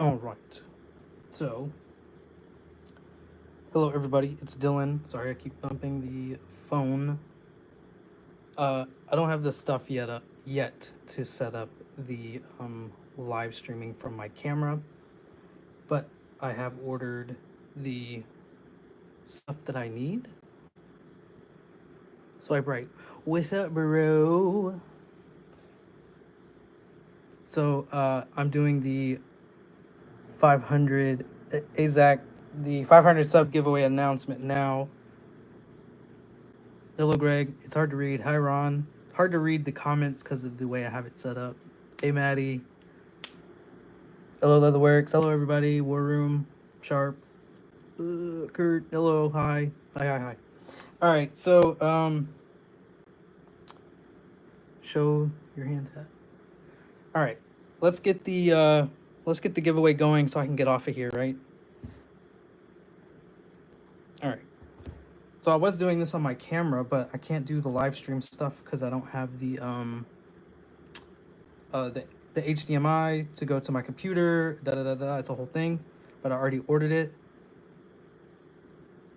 All right. So, hello everybody. It's Dylan. Sorry, I keep bumping the phone. I don't have the stuff yet to set up the live streaming from my camera, but I have ordered the stuff that I need. Swipe right. What's up, bro? So I'm doing the 500 the 500 sub giveaway announcement now. Hello, Greg. It's hard to read. Hi, Ron. Hard to read the comments because of the way I have it set up. Hey, Maddie. Hello, Leatherworks. Hello, everybody. War Room. Sharp. Kurt. Hello. Hi. Hi. All right. So, show your hand tap. All right. Let's get the giveaway going so I can get off of here. Right. All right. So I was doing this on my camera, but I can't do the live stream stuff because I don't have the HDMI to go to my computer. It's a whole thing, but I already ordered it.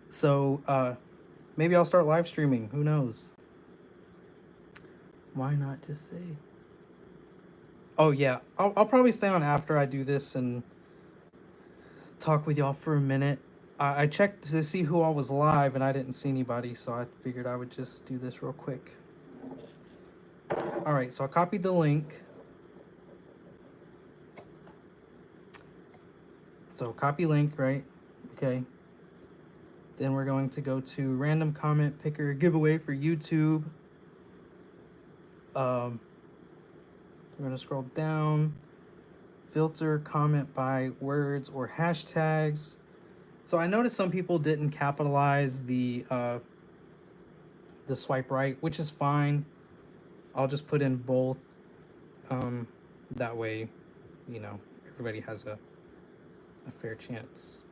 So maybe I'll start live streaming. Who knows? Why not just say? Oh yeah, I'll probably stay on after I do this and talk with y'all for a minute. I checked to see who all was live and I didn't see anybody, so I figured I would just do this real quick. All right, so I copied the link. So copy link, right? Okay. Then we're going to go to random comment picker giveaway for YouTube. We're going to scroll down. Filter comment by words or hashtags. So I noticed some people didn't capitalize the swipe right, which is fine. I'll just put in both. That way, you know, everybody has a fair chance.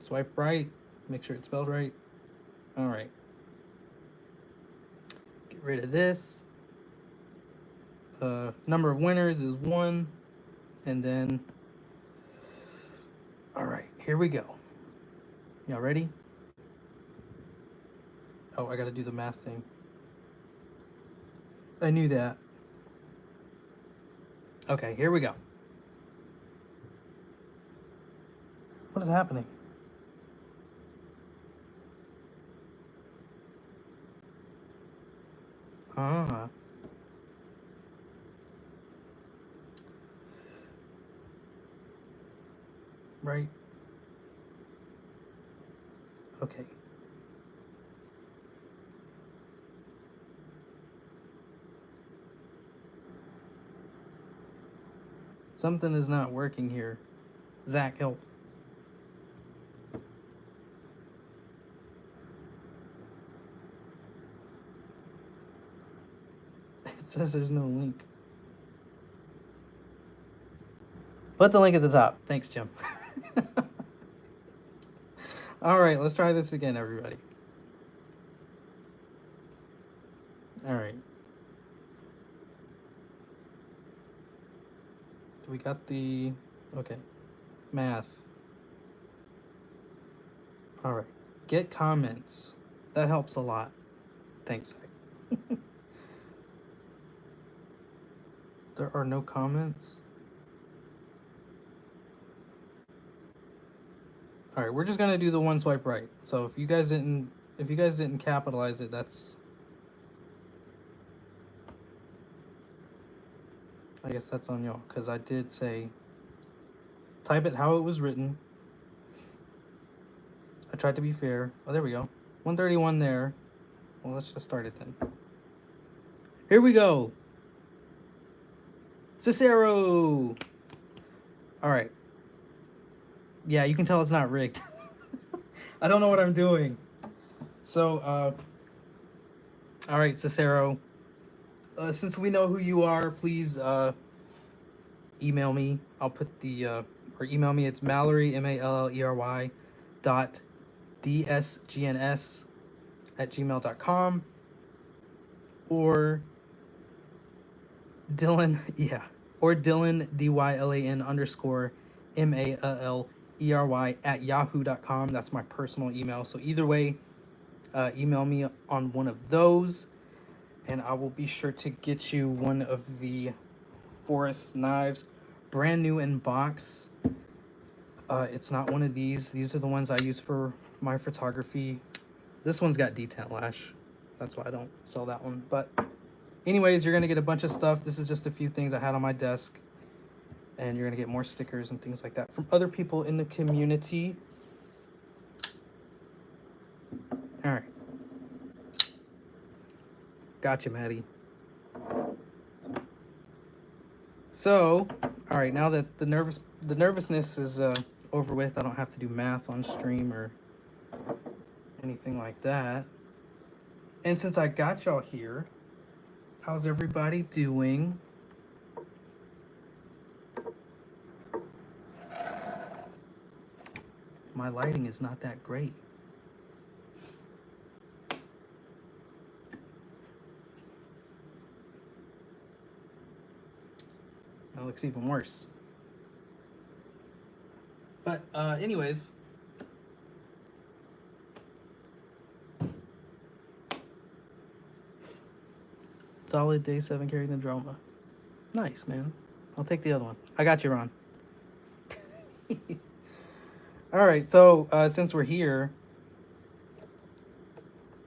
Swipe right. Make sure it's spelled right. All right. Get rid of this. Number of winners is 1. And then, all right, here we go. Y'all ready? Oh, I got to do the math thing. I knew that. Okay, here we go. What is happening? Ah. Right. Okay. Something is not working here. Zach, help. It says there's no link. Put the link at the top. Thanks, Jim. All right, let's try this again, everybody. All right. We got the, okay, math. All right, get comments. That helps a lot. Thanks, Zach. There are no comments. All right, we're just gonna do the one swipe right. So if you guys didn't capitalize it, I guess that's on y'all, because I did say type it how it was written. I tried to be fair. Oh, there we go. 131 there. Well, let's just start it then. Here we go. Cicero. All right. Yeah, you can tell it's not rigged. I don't know what I'm doing. So, all right, Cicero. Since we know who you are, please email me. I'll put the or email me. It's Mallory MALLERY .dsgns@gmail.com or Dylan. Yeah, or Dylan, DYLAN underscore MALLERY at yahoo.com. That's my personal email. So either way, email me on one of those, and I will be sure to get you one of the Forest knives, brand new in box. It's not one of these. These are the ones I use for my photography. This one's got detent lash. That's why I don't sell that one. But anyways, you're going to get a bunch of stuff. This is just a few things I had on my desk. And you're going to get more stickers and things like that from other people in the community. All right. Gotcha, Maddie. So, all right, now that the nervousness is over with, I don't have to do math on stream or anything like that. And since I got y'all here, how's everybody doing? My lighting is not that great. That looks even worse. But anyways, solid day 7 carrying the drama. Nice, man. I'll take the other one. I got you, Ron. All right, so since we're here,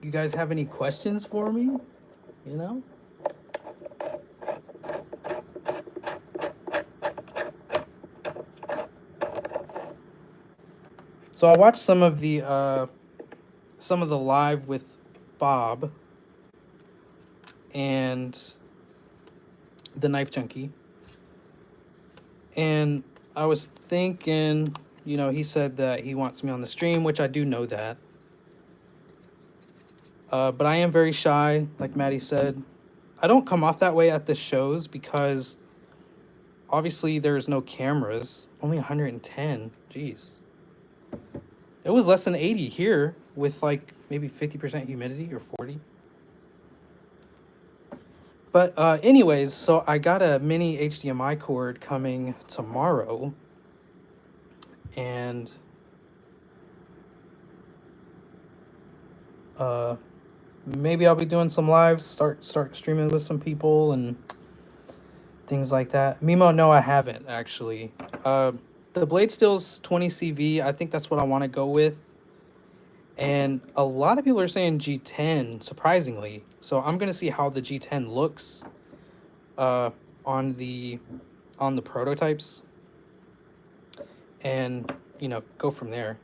you guys have any questions for me? You know? So I watched some of the live with Bob and the Knife Junkie, and I was thinking, you know, he said that he wants me on the stream, which I do know that. But I am very shy, like Maddie said. I don't come off that way at the shows because obviously there's no cameras. Only 110. Jeez. It was less than 80 here with like maybe 50% humidity or 40. But anyways, so I got a mini HDMI cord coming tomorrow. And maybe I'll be doing some lives, start streaming with some people and things like that. Mimo, no, I haven't actually. The Blade Steel's 20 CV. I think that's what I want to go with. And a lot of people are saying G10, surprisingly. So I'm gonna see how the G10 looks on the prototypes, and you know, go from there.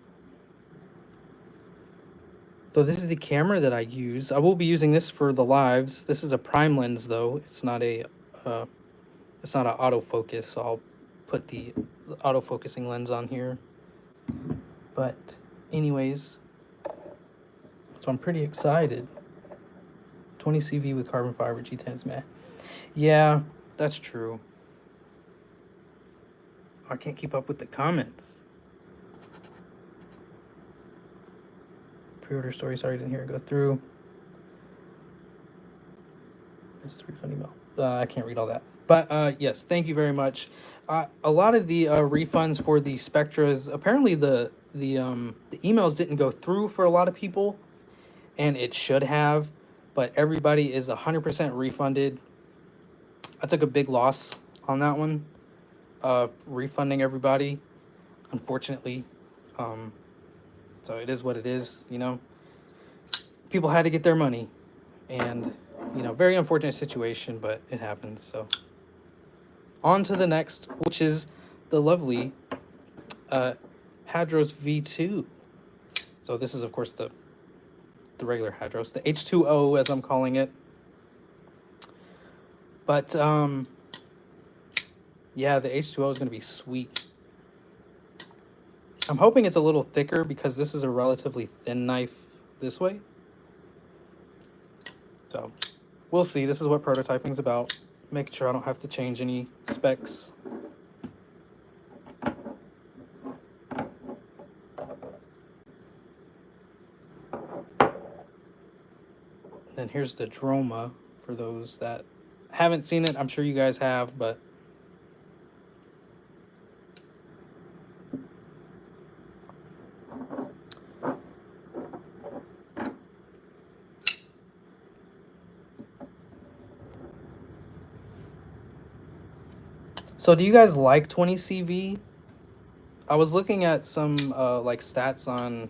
So this is the camera that I use. I will be using this for the lives. This is a prime lens though. It's not an autofocus. So I'll put the autofocusing lens on here. But anyways, so I'm pretty excited. 20 CV with carbon fiber G10s, man. Yeah, that's true. I can't keep up with the comments. Pre-order story, sorry, didn't hear it go through. There's 3 funny mail. I can't read all that. But yes, thank you very much. A lot of the refunds for the Spectras, apparently the emails didn't go through for a lot of people, and it should have, but everybody is 100% refunded. I took a big loss on that one, refunding everybody, unfortunately. So it is what it is, you know. People had to get their money, and you know, very unfortunate situation, but it happens. So on to the next, which is the lovely Hadros V2. So this is of course the regular Hadros, the H2O as I'm calling it. But yeah, the H2O is going to be sweet. I'm hoping it's a little thicker because this is a relatively thin knife this way. So we'll see. This is what prototyping is about. Making sure I don't have to change any specs. Then here's the Droma for those that haven't seen it. I'm sure you guys have, but So do you guys like 20 CV? I was looking at some like stats on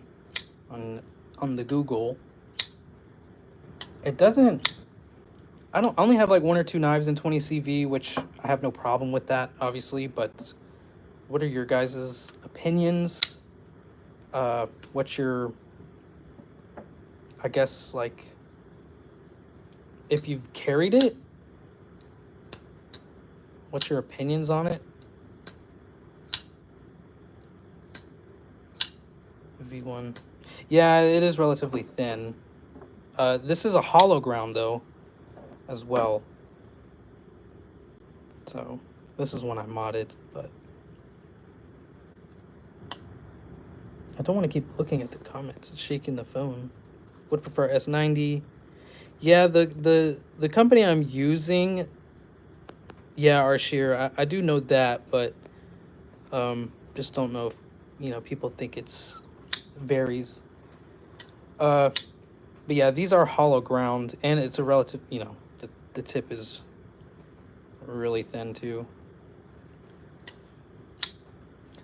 on the Google. It doesn't. I only have like one or two knives in 20 CV, which I have no problem with that, obviously. But what are your guys' opinions? What's your, I guess, like, if you've carried it, what's your opinions on it? V1. Yeah, it is relatively thin. This is a hollow ground though, as well. So this is one I modded, but I don't want to keep looking at the comments. It's shaking the phone. Would prefer S90. Yeah, the company I'm using, yeah, Arsheer, I do know that, but just don't know if, you know, people think it's varies. But yeah, these are hollow ground, and it's a relative, you know, the tip is really thin too.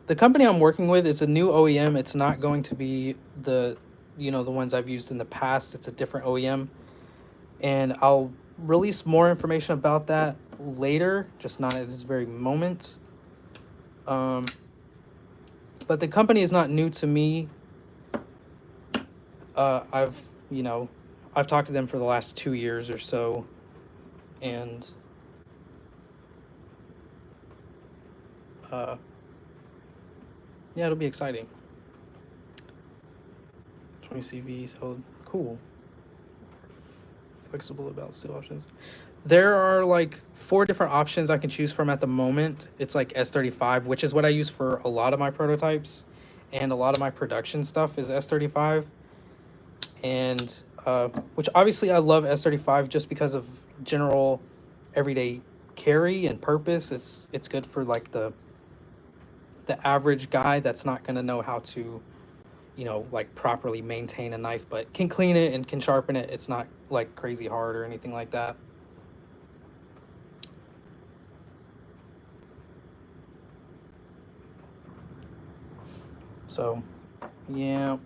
The company I'm working with is a new OEM. It's not going to be the, you know, the ones I've used in the past. It's a different OEM, and I'll release more information about that later, just not at this very moment. But the company is not new to me. I've, you know, I've talked to them for the last 2 years or so, and yeah, it'll be exciting. 20 CVs held. Cool. Flexible about steel options. There are like 4 different options I can choose from at the moment. It's like S35, which is what I use for a lot of my prototypes, and a lot of my production stuff is S35. And which obviously I love S35 just because of general everyday carry and purpose. It's good for like the average guy that's not going to know how to, you know, like properly maintain a knife, but can clean it and can sharpen it. It's not like crazy hard or anything like that. So, yeah.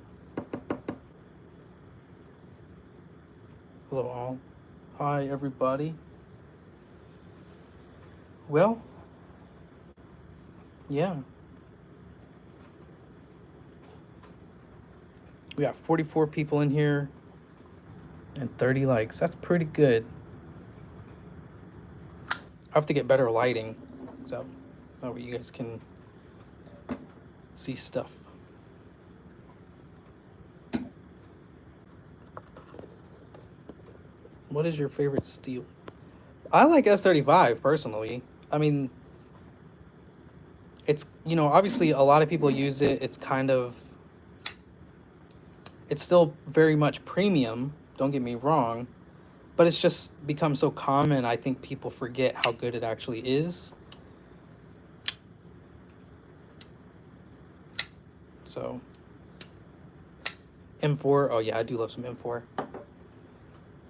Hello all. Hi everybody. Well, yeah. We got 44 people in here and 30 likes. That's pretty good. I have to get better lighting, so that way you guys can see stuff. What is your favorite steel? I like S35 personally. I mean, it's, you know, obviously a lot of people use it. It's kind of, it's still very much premium, don't get me wrong, but it's just become so common. I think people forget how good it actually is. So M4, oh yeah, I do love some M4.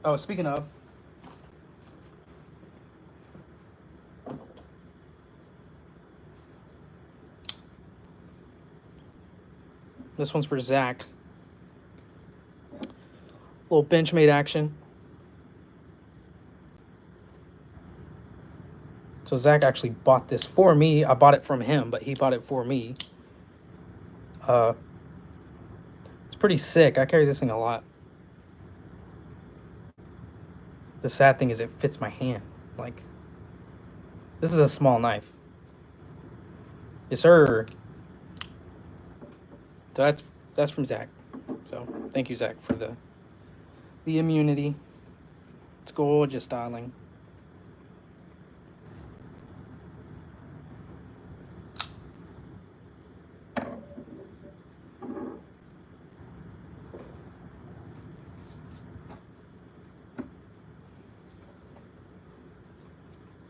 Oh, speaking of, this one's for Zach. Little Benchmade action. So Zach actually bought this for me. I bought it from him, but he bought it for me. It's pretty sick. I carry this thing a lot. The sad thing is it fits my hand. Like, this is a small knife. Yes, sir. So that's from Zach. So thank you, Zach, for the immunity. It's gorgeous, darling.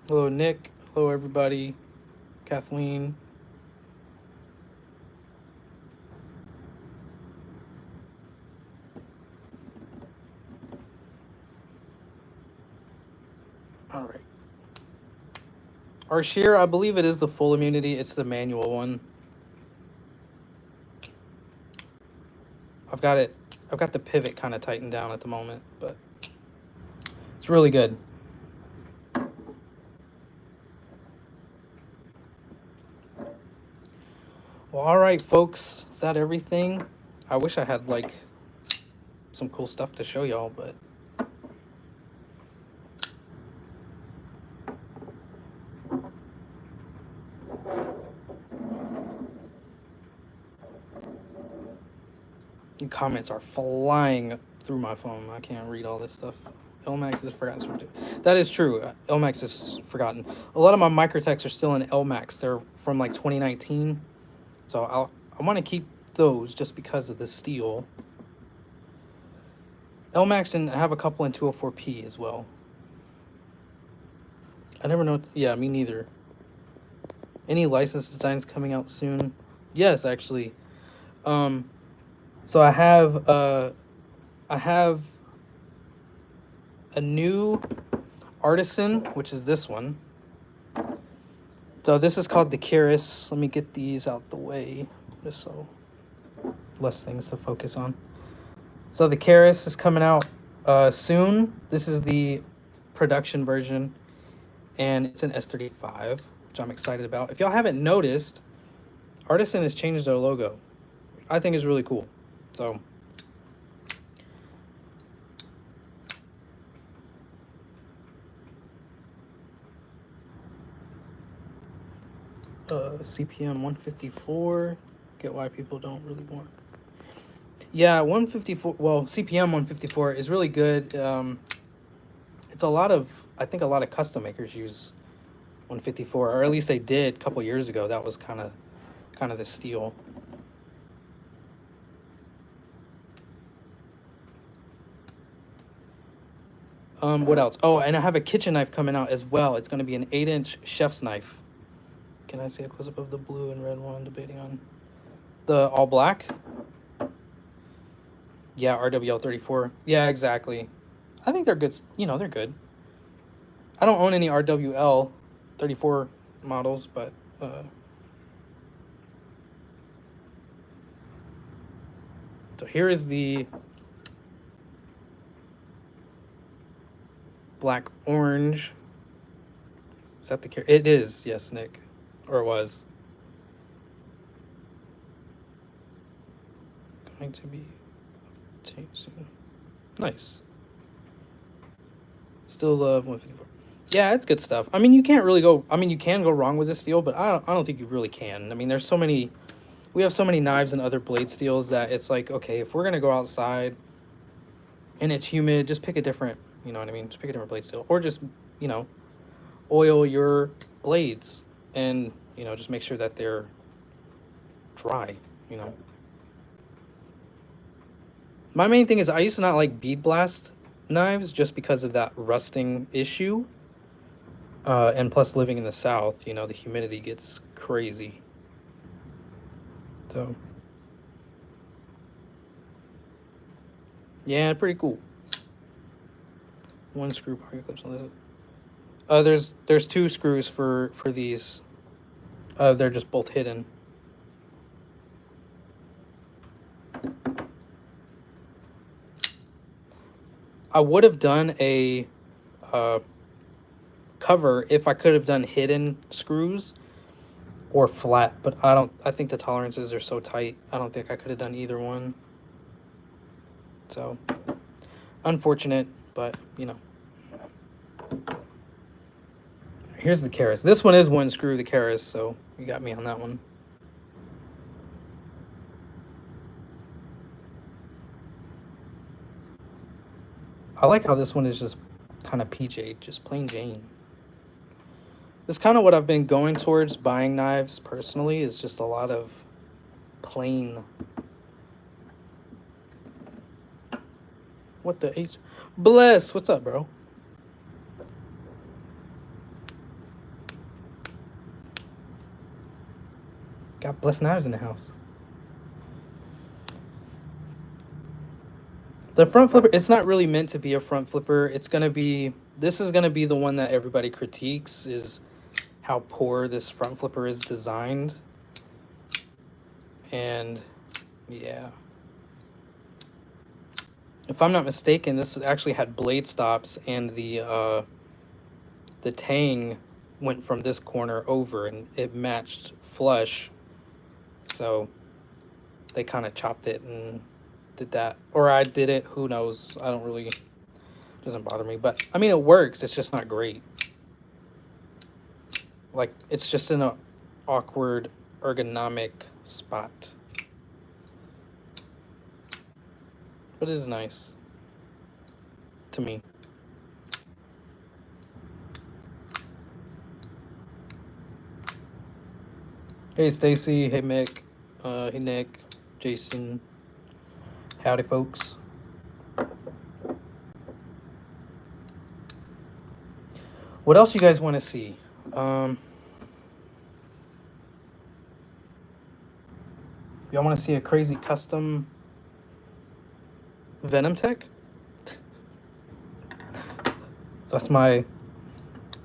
Hello, Nick. Hello, everybody. Kathleen. All right. Our shear, I believe it is the full immunity. It's the manual one. I've got it. I've got the pivot kind of tightened down at the moment, but it's really good. Well, all right, folks. Is that everything? I wish I had like some cool stuff to show y'all, but the comments are flying through my phone. I can't read all this stuff. LMAX is forgotten. That is true. LMAX is forgotten. A lot of my microtechs are still in LMAX. They're from like 2019. So I want to keep those just because of the steel. LMAX, and I have a couple in 204p as well. I never know. Yeah, me neither. Any license designs coming out soon? Yes, actually. So I have a new artisan, which is this one. So this is called the Keras. Let me get these out the way, just so less things to focus on. So the Keras is coming out soon. This is the production version, and it's an S35, which I'm excited about. If y'all haven't noticed, Artisan has changed their logo. I think it's really cool. So CPM 154. Get why people don't really want. Yeah, 154. Well, CPM 154 is really good. It's a lot of, I think a lot of custom makers use 154, or at least they did a couple years ago. That was kind of the steal. What else? Oh, and I have a kitchen knife coming out as well. It's going to be an 8-inch chef's knife. Can I see a close-up of the blue and red one debating on? The all black? Yeah, RWL 34. Yeah, exactly. I think they're good. You know, they're good. I don't own any RWL 34 models, but so here is the black orange. Is that the It is, yes, Nick, or it was going to be changed soon. Nice. Still love 154. Yeah, it's good stuff. I mean, you can't really go. I mean, you can go wrong with this steel, but I don't think you really can. I mean, there's so many. We have so many knives and other blade steels that it's like, okay, if we're gonna go outside and it's humid, just pick a different. You know what I mean? Just pick a different blade steel, or just, you know, oil your blades and, you know, just make sure that they're dry. You know. My main thing is I used to not like bead blast knives just because of that rusting issue. And plus living in the South, you know, the humidity gets crazy. So, yeah, pretty cool. One screw pocket clips on this. There's 2 screws for these. They're just both hidden. I would have done a cover if I could have done hidden screws or flat, but I think the tolerances are so tight. I don't think I could have done either one. So, unfortunate, but you know. Here's the Keras. This one is 1 screw, the Keras, so you got me on that one. I like how this one is just kind of PJ, just plain Jane. That's kind of what I've been going towards buying knives personally, is just a lot of plain. What the H? Bless, what's up, bro? Got Bless knives in the house. The front flipper, it's not really meant to be a front flipper. It's going to be, this is going to be the one that everybody critiques, is how poor this front flipper is designed. And yeah, if I'm not mistaken, this actually had blade stops, and the tang went from this corner over, and it matched flush. So they kind of chopped it and did that, or I did it. Who knows? I don't really. Doesn't bother me, but I mean it works. It's just not great. Like it's just in a awkward ergonomic spot. But it is nice to me. Hey Stacy, hey Mick, hey Nick, Jason, howdy folks. What else you guys want to see? Y'all want to see a crazy custom Venom Tech? So that's my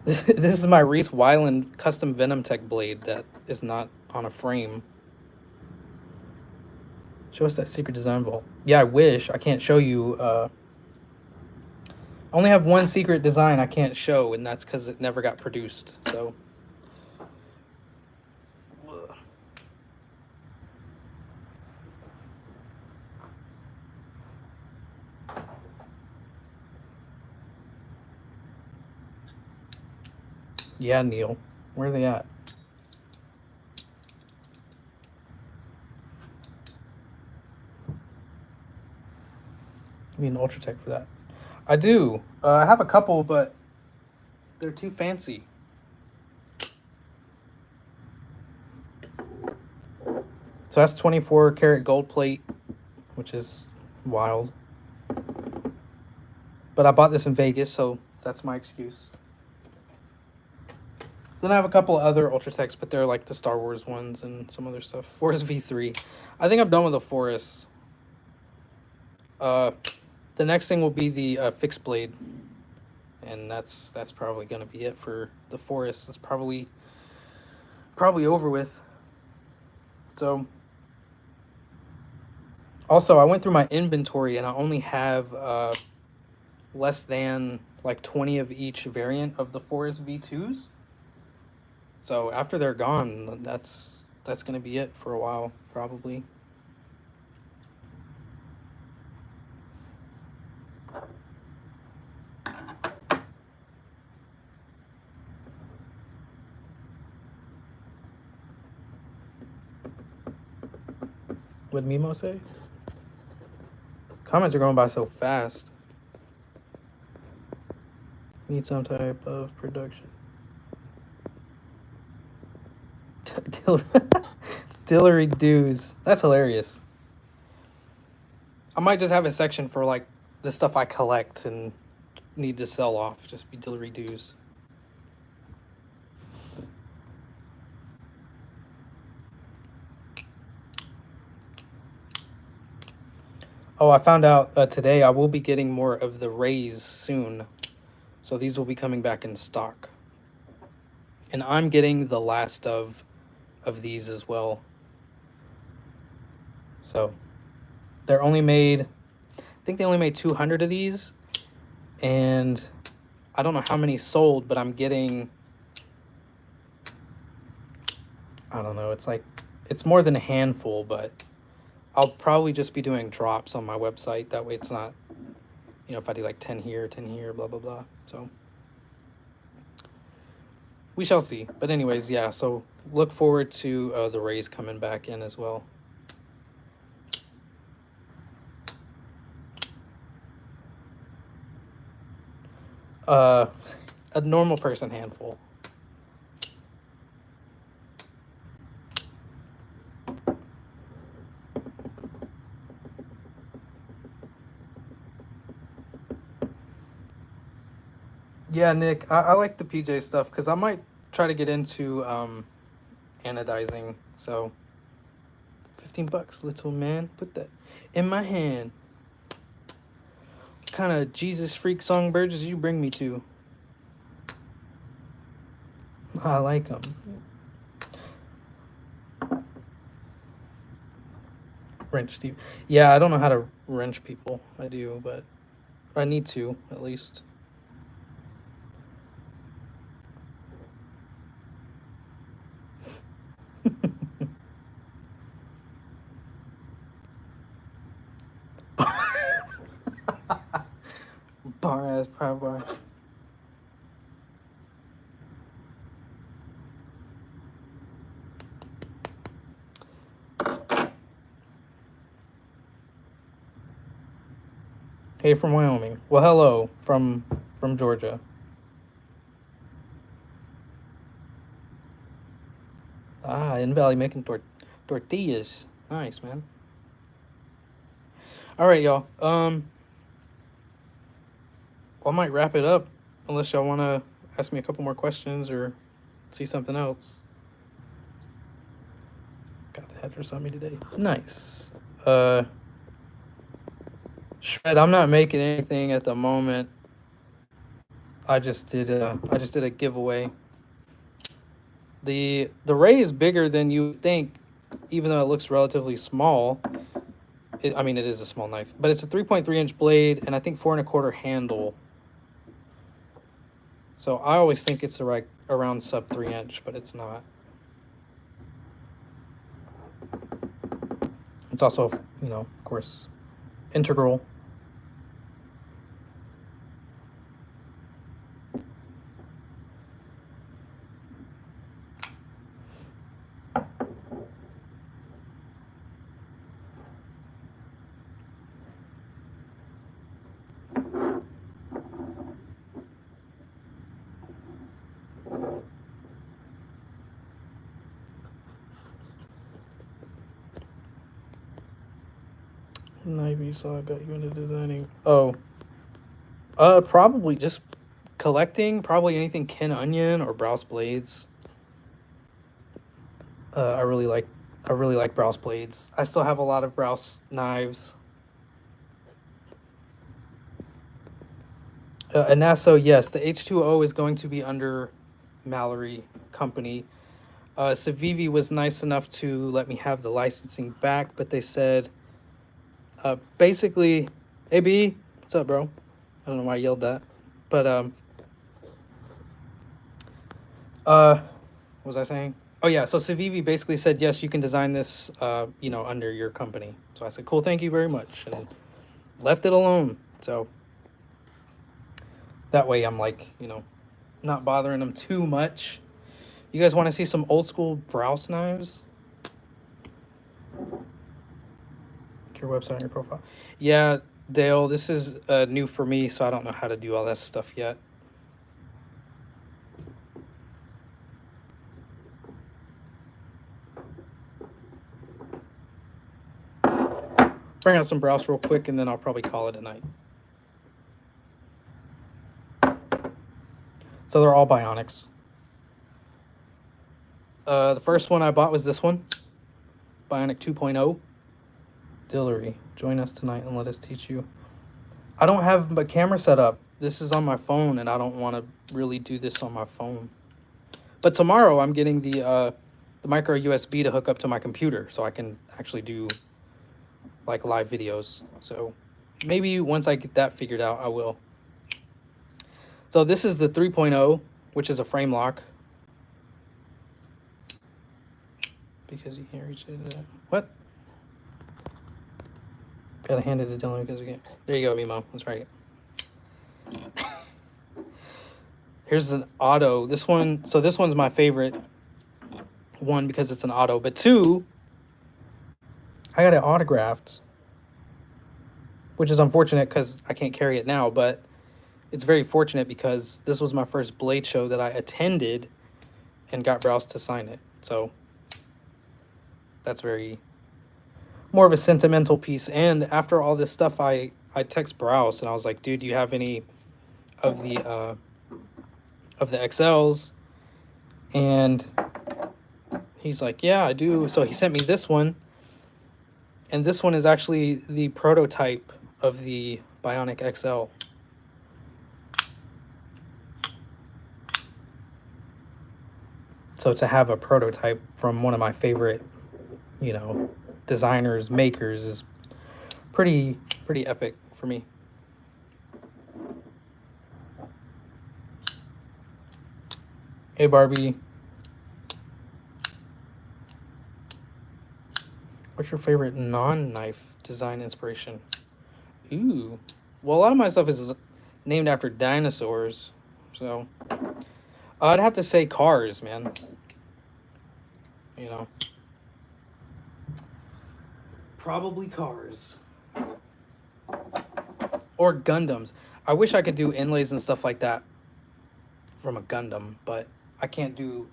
this is my Reese Wyland custom Venom Tech blade that is not on a frame. Show us that secret design vault. Yeah, I wish. I can't show you. I only have one secret design I can't show, and that's because it never got produced. So. Yeah, Neil. Where are they at? I need an Ultratech for that. I do. I have a couple, but they're too fancy. So that's 24 karat gold plate, which is wild. But I bought this in Vegas, so that's my excuse. Then I have a couple other Ultratechs, but they're like the Star Wars ones and some other stuff. Forest V3. I think I'm done with the Forest. The next thing will be the fixed blade. And that's probably going to be it for the Forest. It's probably over with. So, also, I went through my inventory, and I only have less than like 20 of each variant of the Forest V2s. So after they're gone, that's going to be it for a while, probably. What'd Mimo say? Comments are going by so fast. Need some type of production. Dillery dues. That's hilarious. I might just have a section for like the stuff I collect and need to sell off. Just be dillery dues. Oh, I found out today I will be getting more of the Rays soon. So these will be coming back in stock. And I'm getting the last of these as well. So they're only made, I think they only made 200 of these. And I don't know how many sold, but I'm getting, I don't know, it's more than a handful, but I'll probably just be doing drops on my website. That way it's not, you know, if I do like 10 here, blah, blah, blah. So we shall see. But anyways, yeah, so look forward to the Rays coming back in as well. A normal person handful. Yeah, Nick, I like the PJ stuff because I might try to get into anodizing. So 15 bucks, little man. Put that in my hand. What kind of Jesus freak songbirds did you bring me to? I like them. Wrench Steve. Yeah, I don't know how to wrench people. I do, but I need to, at least. Bar ass proud bar. Hey, from Wyoming. Well, hello from Georgia. Ah, in Valley making tortillas. Nice, man. All right, y'all. I might wrap it up unless y'all want to ask me a couple more questions or see something else. Got the headrest on me today. Nice. Shred, I'm not making anything at the moment. I just did a giveaway. The ray is bigger than you would think, even though it looks relatively small. I mean, it is a small knife, but it's a 3.3-inch blade and I think 4¼ handle. So I always think it's around sub 3-inch, but it's not. It's also, of course, integral. Knife you saw got you into designing. Oh, probably just collecting. Probably anything Ken Onion or Browse Blades. I really like Browse Blades. I still have a lot of Browse knives. And now, so yes, the H2O is going to be under Mallory Company. Civivi was nice enough to let me have the licensing back, but they said, basically, hey B, what's up, bro? I don't know why I yelled that, but what was I saying? Oh yeah, so Civivi basically said, yes, you can design this, under your company. So I said, cool, thank you very much, and left it alone. So that way I'm like, not bothering them too much. You guys want to see some old school Browse knives? Your website and your profile. Yeah, Dale, this is new for me, so I don't know how to do all that stuff yet. Bring out some Browse real quick, and then I'll probably call it a night. So they're all Bionics. The first one I bought was this one, Bionic 2.0. Dillery, join us tonight and let us teach you. I don't have a camera set up. This is on my phone, and I don't want to really do this on my phone. But tomorrow I'm getting the micro USB to hook up to my computer, so I can actually do like live videos. So maybe once I get that figured out, I will. So this is the 3.0, which is a frame lock. Because you can't reach it. What? Gotta hand it to Dylan because again. There you go, Mimo. That's right. Here's an auto. This one's my favorite one because it's an auto. But two, I got it autographed, which is unfortunate because I can't carry it now. But it's very fortunate because this was my first blade show that I attended and got Browse to sign it. So that's very more of a sentimental piece. And after all this stuff, I text Browse and I was like, dude, do you have any of the XLs? And he's like, yeah, I do. So he sent me this one. And this one is actually the prototype of the Bionic XL. So to have a prototype from one of my favorite, you know, designers, makers is pretty epic for me. Hey Barbie, what's your favorite non-knife design inspiration? Ooh, well, a lot of my stuff is named after dinosaurs, so I'd have to say cars, man. You know, probably cars or Gundams. I wish I could do inlays and stuff like that from a Gundam, but I can't do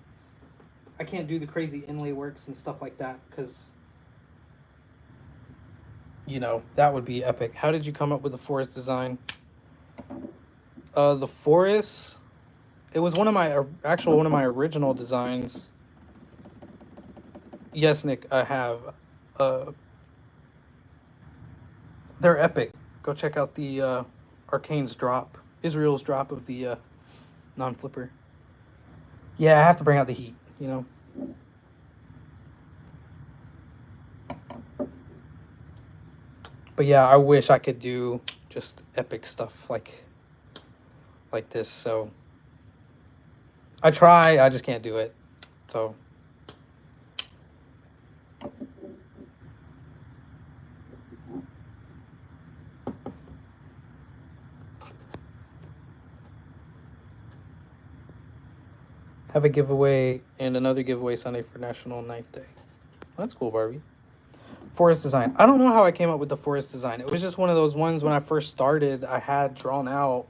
the crazy inlay works and stuff like that because, you know, that would be epic. How did you come up with the forest design? The forest, it was one of my original designs. Yes, Nick, I have. They're epic. Go check out the Arcane's drop, Israel's drop of the non-flipper. Yeah, I have to bring out the heat, you know. But yeah, I wish I could do just epic stuff like this. So I try, I just can't do it. So have a giveaway and another giveaway Sunday for National Knife Day. That's cool, Barbie. Forest design. I don't know how I came up with the forest design. It was just one of those ones when I first started I had drawn out.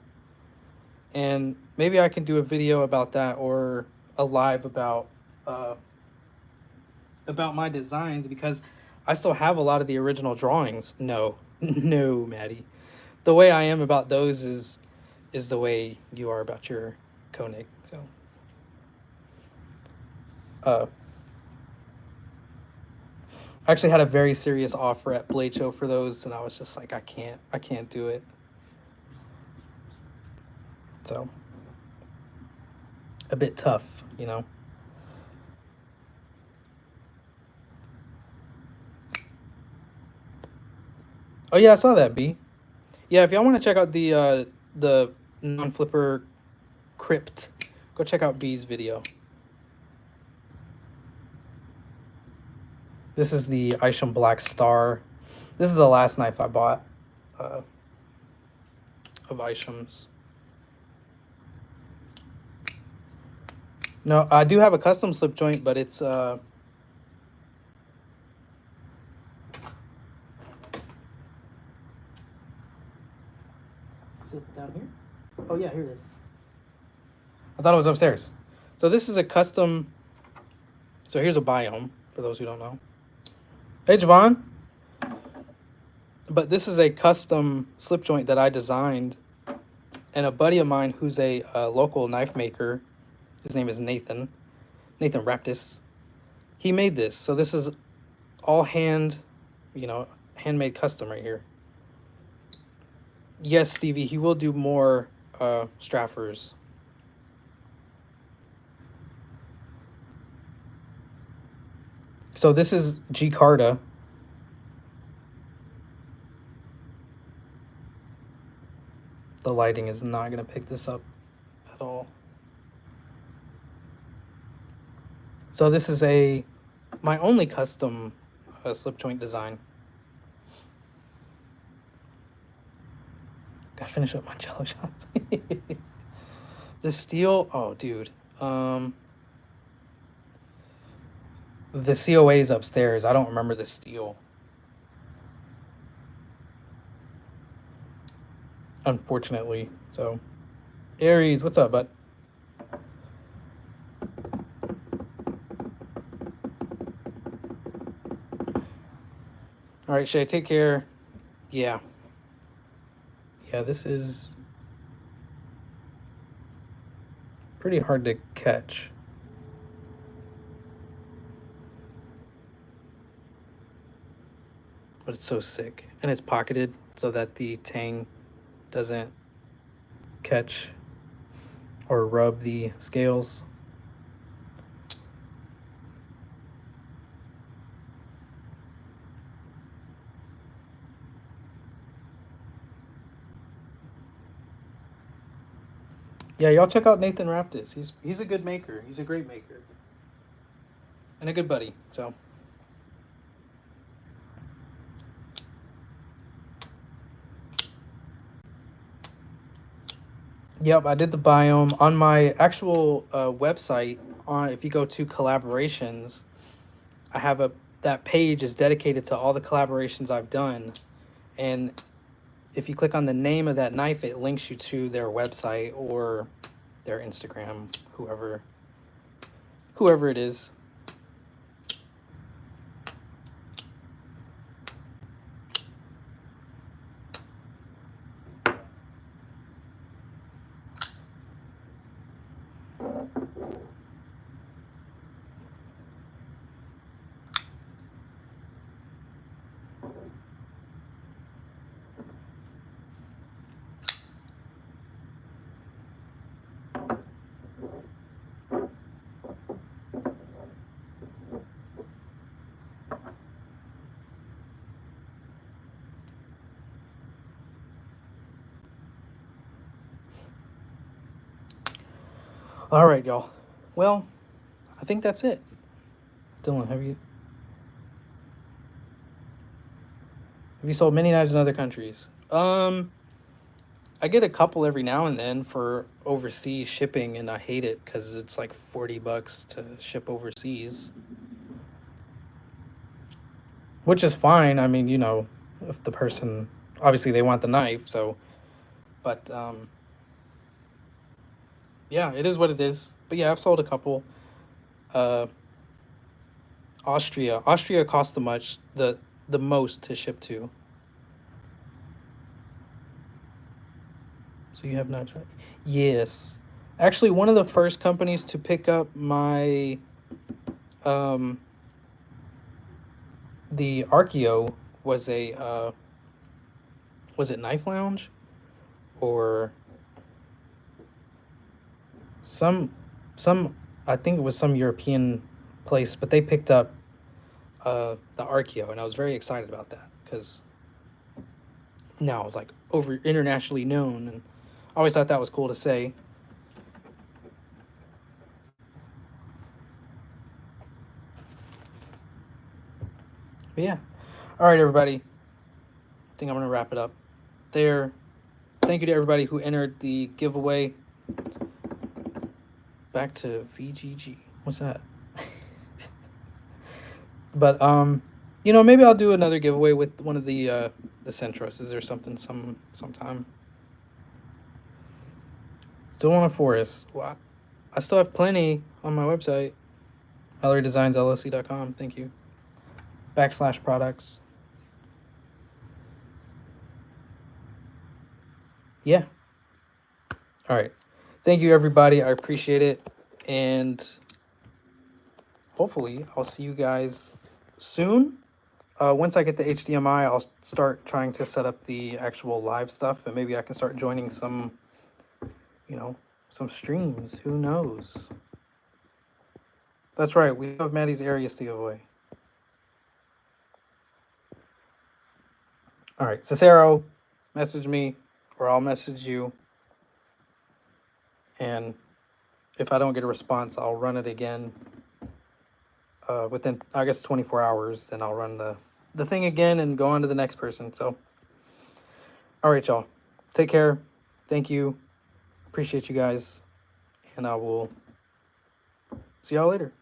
And maybe I can do a video about that or a live about my designs because I still have a lot of the original drawings. No, no, Maddie. The way I am about those is the way you are about your Koenig. So, I actually had a very serious offer at Blade Show for those, and I was just like, I can't do it. So, a bit tough, you know. Oh yeah, I saw that, B. Yeah, if y'all want to check out the non-flipper crypt, go check out B's video. This is the Isham Black Star. This is the last knife I bought of Isham's. No, I do have a custom slip joint, but it's is it down here? Oh yeah, here it is. I thought it was upstairs. So this is a custom. So here's a biome for those who don't know. Hey Javon. But this is a custom slip joint that I designed, and a buddy of mine who's a local knife maker, his name is Nathan Raptis. He made this. So this is all handmade custom right here. Yes, Stevie, he will do more Straffers. So this is G Carta. The lighting is not going to pick this up at all. So this is my only custom slip joint design. Gotta finish up my jello shots. The steel, oh dude. The COA is upstairs. I don't remember the steel. Unfortunately. So, Aries, what's up, bud? All right, Shay, take care. Yeah. Yeah, this is pretty hard to catch. But it's so sick. And it's pocketed so that the tang doesn't catch or rub the scales. Yeah, y'all check out Nathan Raptis. He's a good maker. He's a great maker. And a good buddy. So yep, I did the biome on my actual website. On if you go to collaborations, I have a that page is dedicated to all the collaborations I've done, and if you click on the name of that knife, it links you to their website or their Instagram, whoever it is. All right, y'all. Well, I think that's it. Dylan, have you sold many knives in other countries? I get a couple every now and then for overseas shipping, and I hate it because it's like $40 to ship overseas, which is fine. I mean, if the person obviously they want the knife, so but yeah, it is what it is. But yeah, I've sold a couple. Uh, Austria costs the most to ship to. So you have knives, right? Yes. Actually, one of the first companies to pick up my the Archeo was was it Knife Lounge or some some I think it was some European place, but they picked up the Archeo, and I was very excited about that because now it's like over internationally known, and I always thought that was cool to say. But yeah, all right, everybody. I think I'm gonna wrap it up there. Thank you to everybody who entered the giveaway. Back to VGG. What's that? But maybe I'll do another giveaway with one of the Centroses or something sometime. Still want a Forest. Well, I still have plenty on my website. MalloryDesignsLLC.com. Thank you. /products. Yeah. All right. Thank you, everybody. I appreciate it. And hopefully I'll see you guys soon. Once I get the HDMI, I'll start trying to set up the actual live stuff, and maybe I can start joining some streams. Who knows? That's right. We have Maddie's Arius to give away. All right. Cicero, message me, or I'll message you. And if I don't get a response, I'll run it again. Within, I guess, 24 hours, then I'll run the thing again and go on to the next person. So, all right, y'all. Take care. Thank you. Appreciate you guys. And I will see y'all later.